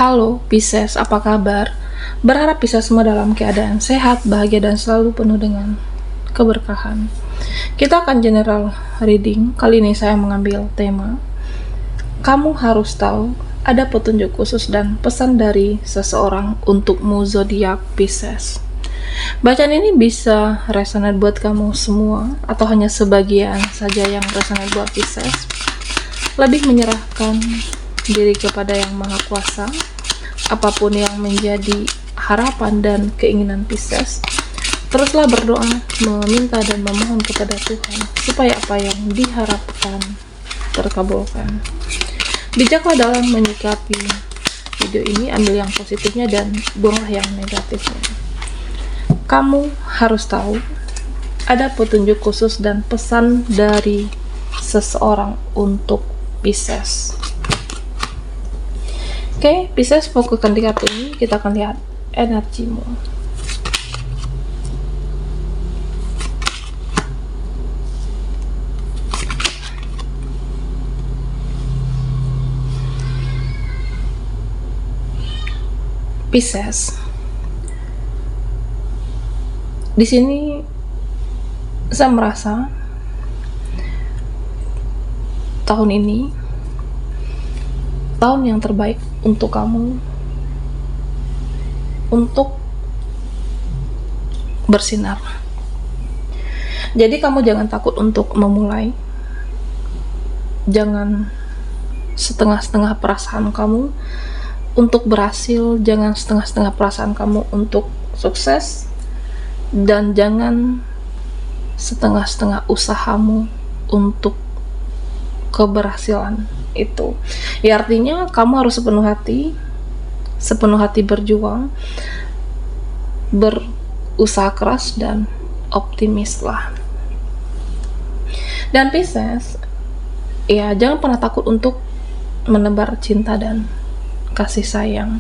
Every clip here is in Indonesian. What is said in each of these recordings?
Halo Pisces, apa kabar? Berharap Pisces semua dalam keadaan sehat, bahagia, dan selalu penuh dengan keberkahan. Kita akan general reading. Kali ini saya mengambil tema kamu harus tahu ada petunjuk khusus dan pesan dari seseorang untukmu zodiak Pisces. Bacaan ini bisa resonate buat kamu semua atau hanya sebagian saja yang resonate buat Pisces. Lebih menyerahkan diri kepada Yang Maha Kuasa. Apapun yang menjadi harapan dan keinginan Pisces, teruslah berdoa, meminta dan memohon kepada Tuhan supaya apa yang diharapkan terkabulkan. Bijaklah dalam menyikapi video ini, ambil yang positifnya dan buanglah yang negatifnya. Kamu harus tahu ada petunjuk khusus dan pesan dari seseorang untuk Pisces. Oke, Pisces, fokuskan di kartu ini. Kita akan lihat energimu. Pisces, di sini saya merasa tahun ini tahun yang terbaik untuk kamu untuk bersinar. Jadi kamu jangan takut untuk memulai, jangan setengah-setengah perasaan kamu untuk berhasil, jangan setengah-setengah perasaan kamu untuk sukses, dan jangan setengah-setengah usahamu untuk keberhasilan itu. Ya, artinya kamu harus sepenuh hati berjuang, berusaha keras, dan optimis lah. Dan Pisces, ya jangan pernah takut untuk menebar cinta dan kasih sayang.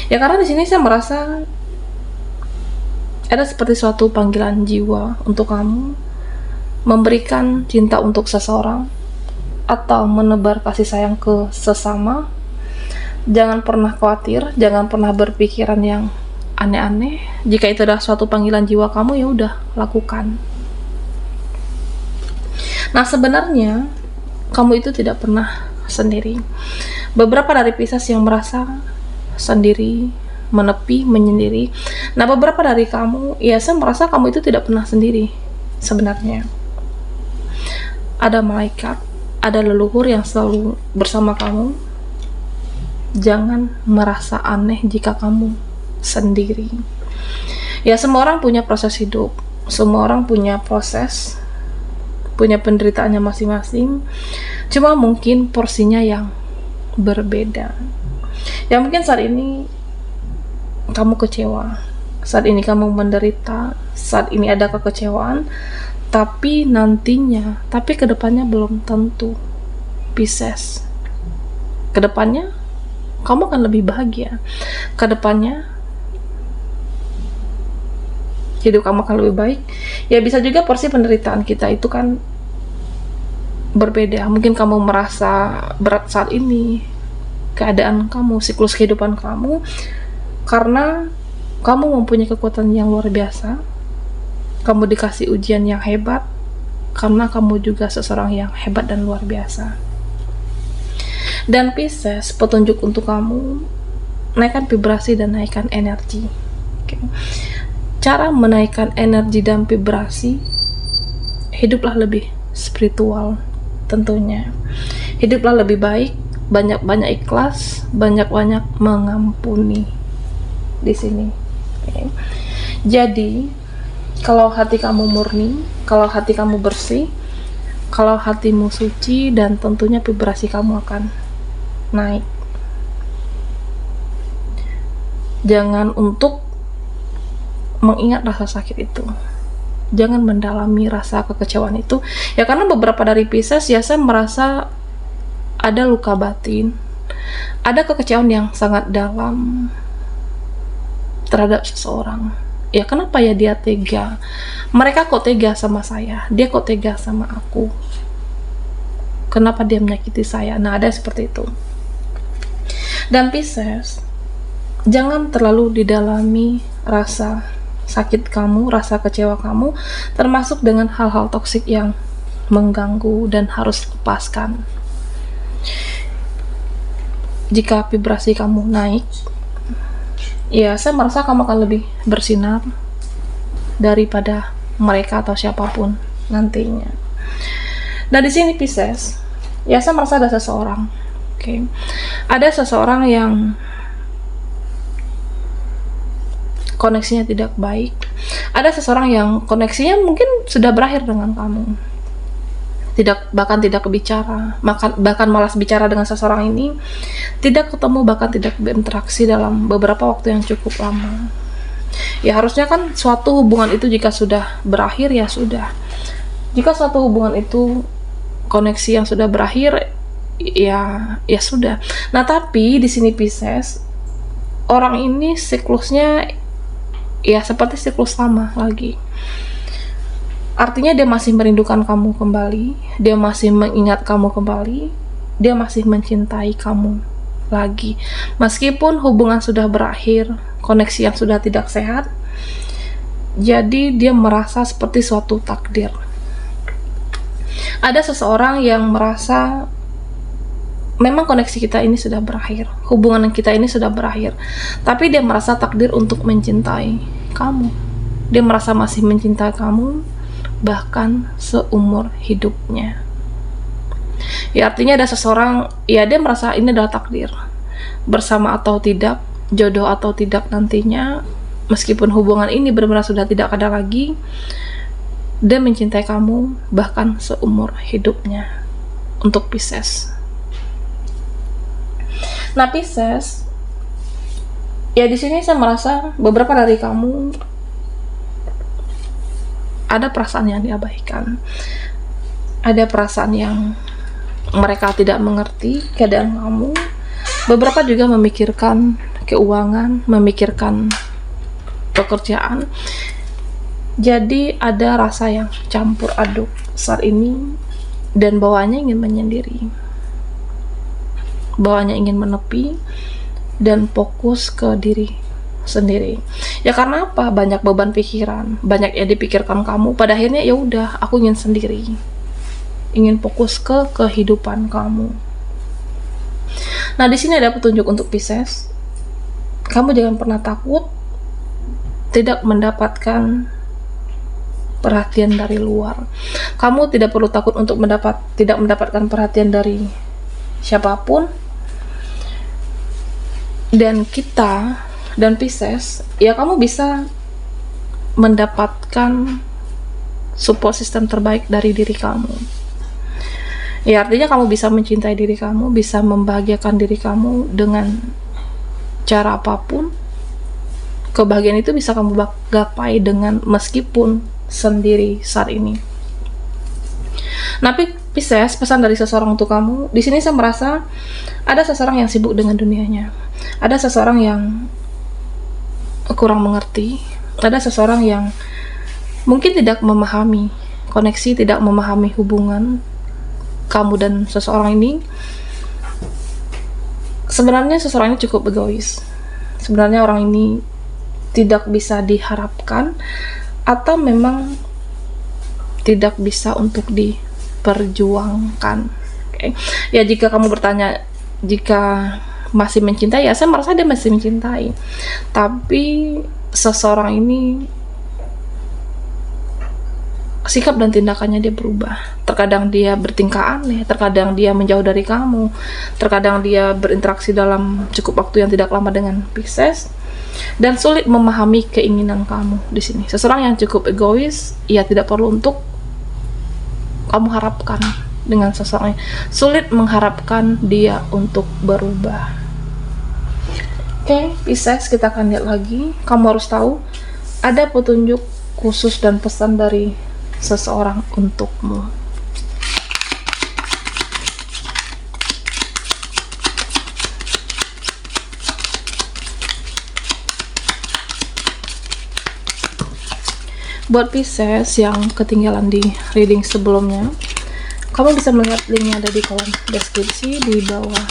Ya karena di sini saya merasa ada seperti suatu panggilan jiwa untuk kamu memberikan cinta untuk seseorang atau menebar kasih sayang ke sesama. Jangan pernah khawatir, jangan pernah berpikiran yang aneh-aneh. Jika itu adalah suatu panggilan jiwa kamu, ya udah lakukan. Nah, sebenarnya kamu itu tidak pernah sendiri. Beberapa dari Pisces yang merasa sendiri, menepi, menyendiri. Nah, beberapa dari kamu, ya saya merasa kamu itu tidak pernah sendiri sebenarnya. Ada malaikat, ada leluhur yang selalu bersama kamu. Jangan merasa aneh jika kamu sendiri. Ya, semua orang punya proses hidup, semua orang punya proses, punya penderitaannya masing-masing. Cuma mungkin porsinya yang berbeda. Ya mungkin saat ini kamu kecewa, saat ini kamu menderita, saat ini ada kekecewaan, tapi nantinya, tapi kedepannya belum tentu. Pisces, kedepannya kamu akan lebih bahagia, kedepannya hidup kamu akan lebih baik. Ya bisa juga porsi penderitaan kita itu kan berbeda. Mungkin kamu merasa berat saat ini, keadaan kamu, siklus kehidupan kamu, karena kamu mempunyai kekuatan yang luar biasa. Kamu dikasih ujian yang hebat karena kamu juga seseorang yang hebat dan luar biasa. Dan Pisces, petunjuk untuk kamu, naikkan vibrasi dan naikkan energi. Cara menaikkan energi dan vibrasi, hiduplah lebih spiritual tentunya. Hiduplah lebih baik, banyak-banyak ikhlas, banyak-banyak mengampuni di sini. Jadi kalau hati kamu murni, kalau hati kamu bersih, kalau hatimu suci, dan tentunya vibrasi kamu akan naik. Jangan untuk mengingat rasa sakit itu, jangan mendalami rasa kekecewaan itu. Ya karena beberapa dari Pisces, ya saya merasa ada luka batin, ada kekecewaan yang sangat dalam terhadap seseorang. Ya kenapa ya dia tega? Mereka kok tega sama saya? Dia kok tega sama aku? Kenapa dia menyakiti saya? Nah, ada seperti itu. Dan Pisces, Jangan terlalu didalami rasa sakit kamu, rasa kecewa kamu, termasuk dengan hal-hal toksik yang mengganggu dan harus lepaskan. Jika vibrasi kamu naik, ya saya merasa kamu akan lebih bersinar daripada mereka atau siapapun nantinya. Nah di sini Pisces, ya saya merasa ada seseorang, ada seseorang yang koneksinya tidak baik. Ada seseorang yang koneksinya mungkin sudah berakhir dengan kamu. Bahkan tidak bicara, bahkan malas bicara dengan seseorang ini. Tidak ketemu, bahkan tidak berinteraksi dalam beberapa waktu yang cukup lama. Ya harusnya kan suatu hubungan itu jika sudah berakhir ya sudah. Jika suatu hubungan itu koneksi yang sudah berakhir ya sudah. Nah, tapi di sini Pisces, orang ini siklusnya ya seperti siklus lama lagi. Artinya dia masih merindukan kamu kembali, dia masih mengingat kamu kembali, dia masih mencintai kamu lagi. Meskipun hubungan sudah berakhir, koneksi yang sudah tidak sehat, jadi dia merasa seperti suatu takdir. Ada seseorang yang merasa memang koneksi kita ini sudah berakhir, hubungan kita ini sudah berakhir, tapi dia merasa takdir untuk mencintai kamu. Dia merasa masih mencintai kamu, bahkan seumur hidupnya. Ya artinya ada seseorang, ya dia merasa ini adalah takdir. Bersama atau tidak, jodoh atau tidak nantinya, meskipun hubungan ini benar-benar sudah tidak ada lagi, dia mencintai kamu bahkan seumur hidupnya. Untuk Pisces. Nah Pisces, ya di sini saya merasa beberapa dari kamu ada perasaan yang diabaikan, ada perasaan yang mereka tidak mengerti keadaan kamu. Beberapa juga memikirkan keuangan, memikirkan pekerjaan. Jadi ada rasa yang campur aduk saat ini, dan bawaannya ingin menyendiri. Bawaannya ingin menepi dan fokus ke diri sendiri. Ya karena apa? Banyak beban pikiran, banyak yang dipikirkan kamu. Pada akhirnya ya udah, aku ingin sendiri. Ingin fokus ke kehidupan kamu. Nah, di sini ada petunjuk untuk Pisces. Kamu jangan pernah takut tidak mendapatkan perhatian dari luar. Kamu tidak perlu takut untuk tidak mendapatkan perhatian dari siapapun. Dan kita dan Pisces, ya kamu bisa mendapatkan support system terbaik dari diri kamu. Ya artinya kamu bisa mencintai diri kamu, bisa membahagiakan diri kamu dengan cara apapun. Kebahagiaan itu bisa kamu gapai dengan meskipun sendiri saat ini. Nah, Pisces, pesan dari seseorang untuk kamu. Di sini saya merasa ada seseorang yang sibuk dengan dunianya. Ada seseorang yang kurang mengerti. Ada seseorang yang mungkin tidak memahami koneksi, tidak memahami hubungan kamu dan seseorang ini. Sebenarnya seseorang ini cukup egois. Sebenarnya orang ini tidak bisa diharapkan atau memang tidak bisa untuk diperjuangkan. Ya jika kamu bertanya jika masih mencintai, ya saya merasa dia masih mencintai, tapi seseorang ini sikap dan tindakannya dia berubah. Terkadang dia bertingkah aneh, terkadang dia menjauh dari kamu, terkadang dia berinteraksi dalam cukup waktu yang tidak lama dengan Pisces, dan sulit memahami keinginan kamu di sini. Seseorang yang cukup egois, ya tidak perlu untuk kamu harapkan dengan seseorang. Sulit mengharapkan dia untuk berubah. Oke, Pisces, kita akan lihat lagi. Kamu harus tahu ada petunjuk khusus dan pesan dari seseorang untukmu. Buat Pisces yang ketinggalan di reading sebelumnya, kamu bisa melihat linknya ada di kolom deskripsi di bawah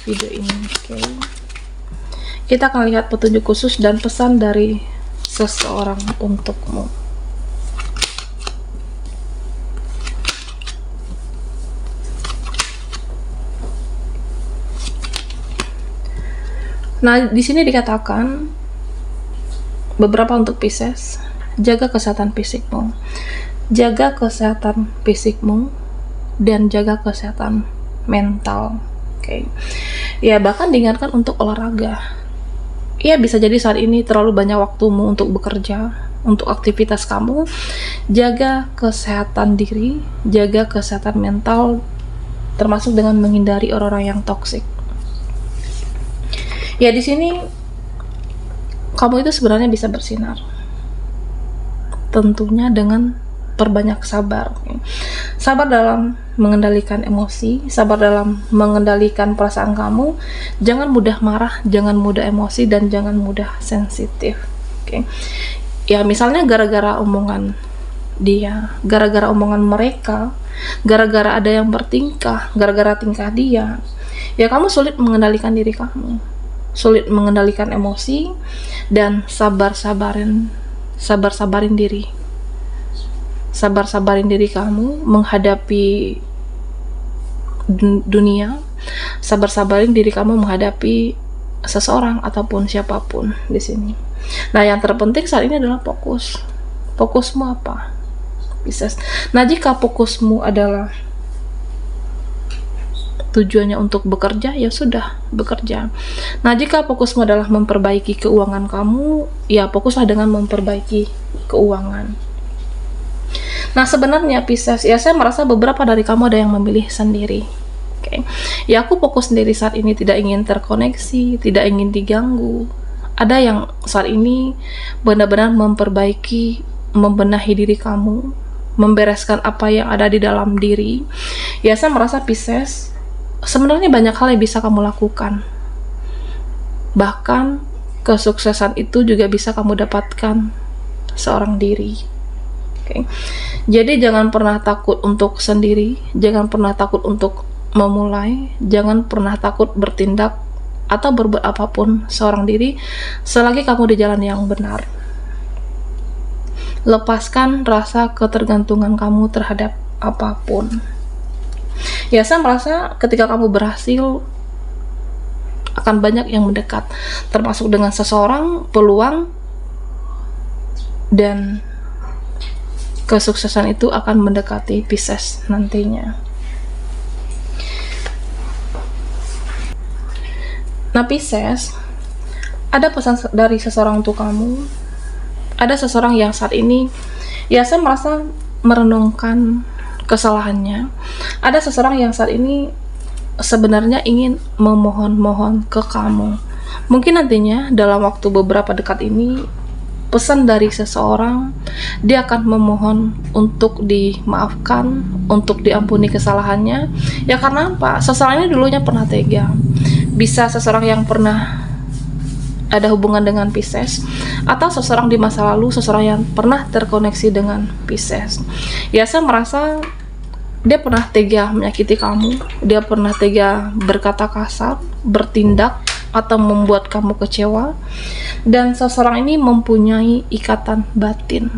video ini. Kita akan lihat petunjuk khusus dan pesan dari seseorang untukmu. Nah, di sini dikatakan beberapa untuk Pisces, jaga kesehatan fisikmu. Jaga kesehatan fisikmu dan jaga kesehatan mental. Oke. Ya, bahkan diingatkan untuk olahraga. Ya, bisa jadi saat ini terlalu banyak waktumu untuk bekerja, untuk aktivitas kamu. Jaga kesehatan diri, jaga kesehatan mental, termasuk dengan menghindari orang-orang yang toksik. Ya, di sini kamu itu sebenarnya bisa bersinar. Tentunya dengan perbanyak sabar. Sabar dalam mengendalikan emosi, sabar dalam mengendalikan perasaan kamu. Jangan mudah marah, jangan mudah emosi, dan jangan mudah sensitif. Oke. Ya, misalnya gara-gara omongan dia, gara-gara omongan mereka, gara-gara ada yang bertingkah, gara-gara tingkah dia, ya kamu sulit mengendalikan diri kamu, sulit mengendalikan emosi, dan sabar-sabarin diri. Sabar-sabarin diri kamu menghadapi dunia. Sabar-sabarin diri kamu menghadapi seseorang ataupun siapapun di sini. Nah, yang terpenting saat ini adalah fokus. Fokusmu apa? Pisces. Nah, jika fokusmu adalah tujuannya untuk bekerja, ya sudah, bekerja. Nah, jika fokusmu adalah memperbaiki keuangan kamu, ya fokuslah dengan memperbaiki keuangan. Nah, sebenarnya Pisces, ya saya merasa beberapa dari kamu ada yang memilih sendiri. Oke. Ya, aku fokus sendiri saat ini, tidak ingin terkoneksi, tidak ingin diganggu. Ada yang saat ini benar-benar membenahi diri kamu, membereskan apa yang ada di dalam diri. Ya, saya merasa Pisces, sebenarnya banyak hal yang bisa kamu lakukan. Bahkan kesuksesan itu juga bisa kamu dapatkan seorang diri. Okay. Jadi jangan pernah takut untuk sendiri, jangan pernah takut untuk memulai, jangan pernah takut bertindak atau berbuat apapun seorang diri selagi kamu di jalan yang benar. Lepaskan rasa ketergantungan kamu terhadap apapun. Ya, saya merasa ketika kamu berhasil akan banyak yang mendekat, termasuk dengan seseorang, peluang, dan kesuksesan itu akan mendekati Pisces nantinya. Nah, Pisces, ada pesan dari seseorang untuk kamu. Ada seseorang yang saat ini, ya saya merasa merenungkan kesalahannya. Ada seseorang yang saat ini sebenarnya ingin memohon-mohon ke kamu. Mungkin nantinya dalam waktu beberapa dekat ini, pesan dari seseorang, dia akan memohon untuk dimaafkan, untuk diampuni kesalahannya. Ya, karena apa? Seseorang ini dulunya pernah tega. Bisa seseorang yang pernah ada hubungan dengan Pisces, atau seseorang di masa lalu, seseorang yang pernah terkoneksi dengan Pisces. Ya, saya merasa dia pernah tega menyakiti kamu, dia pernah tega berkata kasar, bertindak, atau membuat kamu kecewa. Dan seseorang ini mempunyai ikatan batin.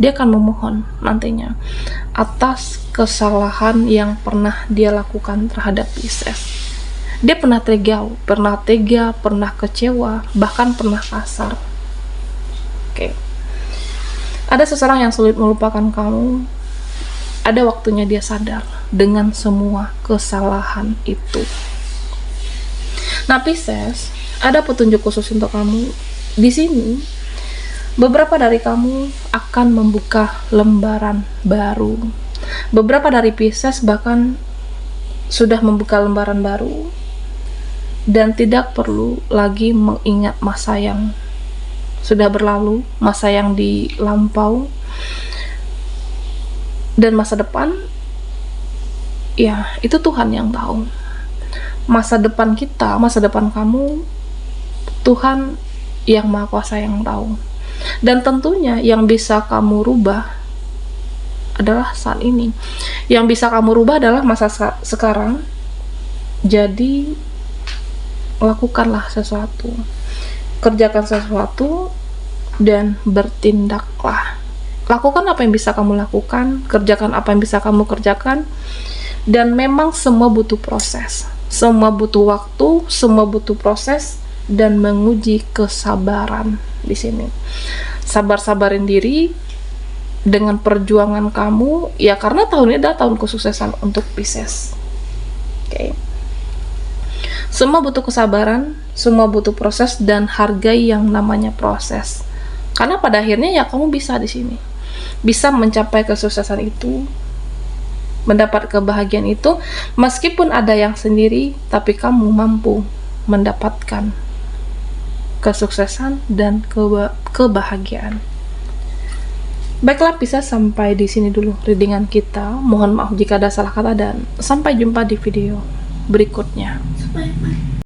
Dia akan memohon nantinya atas kesalahan yang pernah dia lakukan terhadap Pisces. Dia pernah tega, pernah kecewa, bahkan pernah kasar. Oke. Ada seseorang yang sulit melupakan kamu. Ada waktunya dia sadar dengan semua kesalahan itu. Nah, Pisces, ada petunjuk khusus untuk kamu. Di sini, beberapa dari kamu akan membuka lembaran baru. Beberapa dari Pisces bahkan sudah membuka lembaran baru dan tidak perlu lagi mengingat masa yang sudah berlalu, masa yang dilampau, dan masa depan. Ya, itu Tuhan yang tahu. Masa depan kita, masa depan kamu, Tuhan yang Maha Kuasa yang tahu. Dan tentunya yang bisa kamu rubah adalah saat ini. Yang bisa kamu rubah adalah masa sekarang. Jadi lakukanlah sesuatu, kerjakan sesuatu, dan bertindaklah. Lakukan apa yang bisa kamu lakukan, kerjakan apa yang bisa kamu kerjakan, dan memang semua butuh proses, semua butuh waktu, semua butuh proses, dan menguji kesabaran di sini. Sabar-sabarin diri dengan perjuangan kamu, ya karena tahun ini adalah tahun kesuksesan untuk Pisces. Oke. Semua butuh kesabaran, semua butuh proses, dan hargai yang namanya proses. Karena pada akhirnya ya kamu bisa di sini. Bisa mencapai kesuksesan itu, mendapat kebahagiaan itu, meskipun ada yang sendiri, tapi kamu mampu mendapatkan kesuksesan dan kebahagiaan. Baiklah, bisa sampai di sini dulu readingan kita. Mohon maaf jika ada salah kata dan sampai jumpa di video berikutnya.